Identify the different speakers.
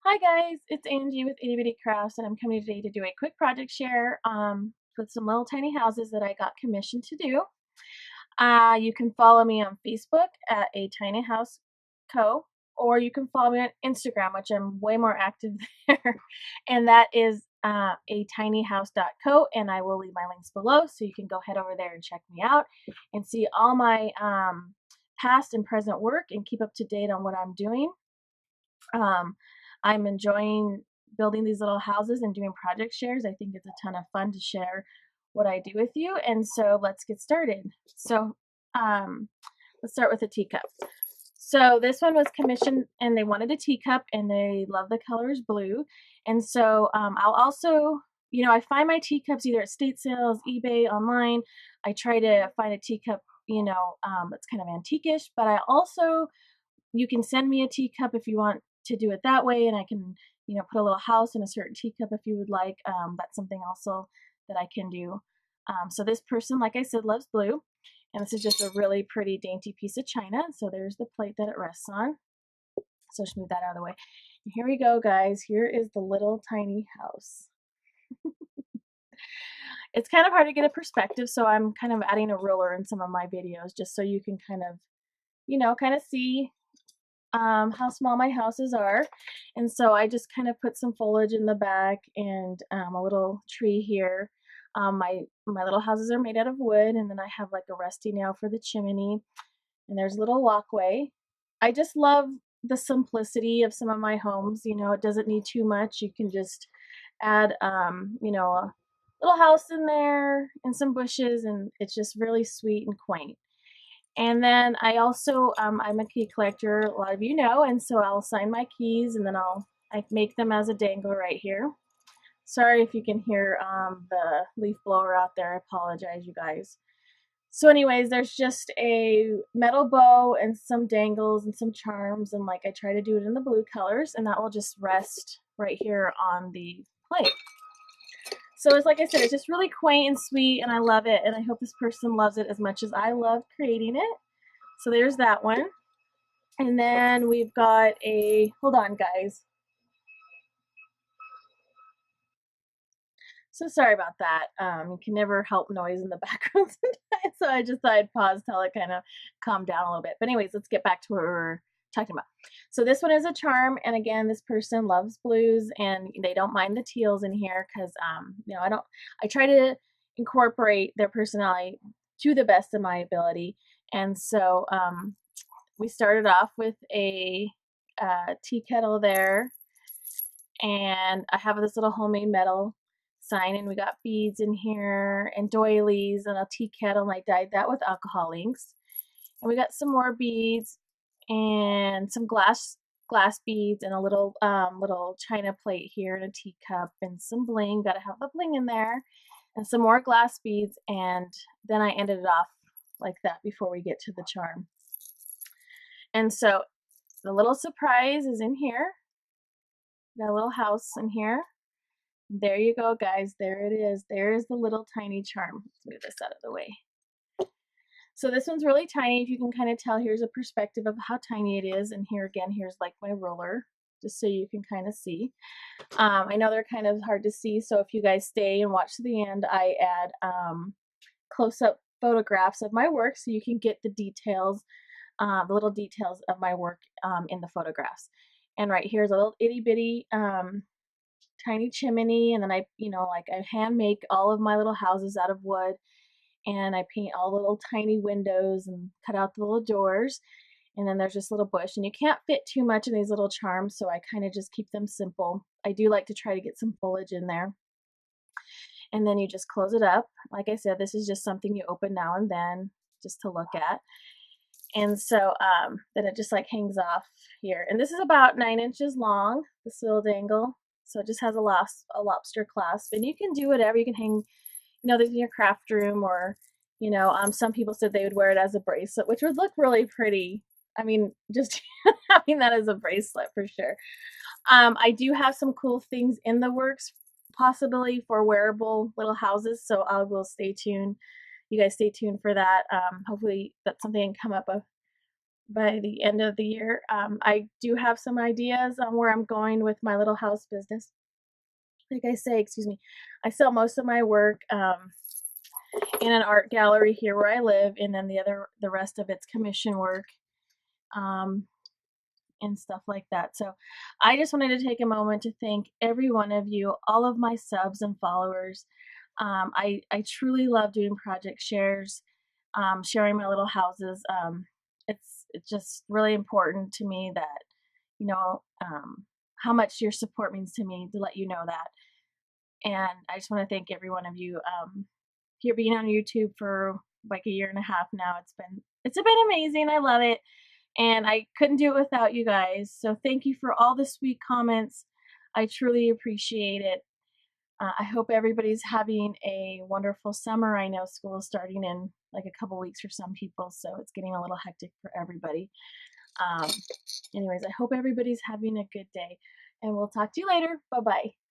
Speaker 1: Hi guys, it's Angie with Itty Bitty Crafts, and I'm coming today to do a quick project share with some little tiny houses that I got commissioned to do. You can follow me on Facebook at a tiny house co, or you can follow me on Instagram, which I'm way more active there, and that is a tinyhouse.co, and I will leave my links below so you can go head over there and check me out and see all my past and present work and keep up to date on what I'm doing. Um, I'm enjoying building these little houses and doing project shares. I think it's a ton of fun to share what I do with you. And so let's get started. So um, let's start with a teacup. So this one was commissioned and they wanted a teacup and they love the colors blue. And so I'll also, I find my teacups either at state sales, eBay, online. I try to find a teacup, that's kind of antique-ish, but you can send me a teacup if you want to do it that way, and I can, put a little house in a certain teacup if you would like. That's something also that I can do. So this person, like I said, loves blue, and this is just a really pretty dainty piece of china. So there's the plate that it rests on. So just move that out of the way. And here we go, guys. Here is the little tiny house. It's kind of hard to get a perspective, so I'm kind of adding a ruler in some of my videos just so you can kind of, see how small my houses are. And so I just kind of put some foliage in the back and a little tree here. My little houses are made out of wood, and then I have like a rusty nail for the chimney, and there's a little walkway. I just love the simplicity of some of my homes. It doesn't need too much. You can just add a little house in there and some bushes, and it's just really sweet and quaint. And then I also, I'm a key collector, a lot of you know, and so I'll sign my keys and then I make them as a dangle right here. Sorry if you can hear the leaf blower out there. I apologize, you guys. So anyways, there's just a metal bow and some dangles and some charms, and like I try to do it in the blue colors, and that will just rest right here on the plate. So it's like I said, it's just really quaint and sweet, and I love it, and I hope this person loves it as much as I love creating it. So there's that one. And then we've got hold on guys. So sorry about that. You can never help noise in the background sometimes. So I just thought I'd pause till it kind of calmed down a little bit. But anyways, let's get back to what we're talking about. So this one is a charm. And again, this person loves blues and they don't mind the teals in here because, I try to incorporate their personality to the best of my ability. And so we started off with a tea kettle there, and I have this little homemade metal sign, and we got beads in here and doilies and a tea kettle, and I dyed that with alcohol inks. And we got some more beads and some glass beads and a little china plate here and a teacup and some bling. Got to have the bling in there, and some more glass beads, and then I ended it off like that before we get to the charm. And so the little surprise is in here. Got a little house in here. There you go, guys. There it is. There is the little tiny charm. Let's move this out of the way. So this one's really tiny. If you can kind of tell, here's a perspective of how tiny it is. And here again, here's like my ruler, just so you can kind of see. I know they're kind of hard to see, so if you guys stay and watch to the end, I add close-up photographs of my work so you can get the details, the little details of my work in the photographs. And right here's a little itty bitty tiny chimney, and then I hand make all of my little houses out of wood, and I paint all the little tiny windows and cut out the little doors, and then there's this little bush, and you can't fit too much in these little charms, so I kind of just keep them simple. I do like to try to get some foliage in there. And then you just close it up. Like I said, this is just something you open now and then just to look at. And so then it just like hangs off here. And this is about 9 inches long, this little dangle. So it just has a lobster clasp. And you can do whatever. You can hang, this in your craft room, or, some people said they would wear it as a bracelet, which would look really pretty. I mean, just having that as a bracelet for sure. I do have some cool things in the works, possibly for wearable little houses. So I will stay tuned. You guys stay tuned for that. Hopefully that's something that can come up by the end of the year. I do have some ideas on where I'm going with my little house business. Like I say, excuse me, I sell most of my work in an art gallery here where I live, and then the rest of it's commission work. Um, and stuff like that. So I just wanted to take a moment to thank every one of you, all of my subs and followers. I truly love doing project shares, sharing my little houses. It's just really important to me that you know how much your support means to me, to let you know that. And I just want to thank every one of you here being on YouTube for like a year and a half now. It's been amazing. I love it. And I couldn't do it without you guys. So thank you for all the sweet comments. I truly appreciate it. I hope everybody's having a wonderful summer. I know school is starting in like a couple weeks for some people, so it's getting a little hectic for everybody. Um, Anyways, I hope everybody's having a good day, and we'll talk to you later. Bye bye.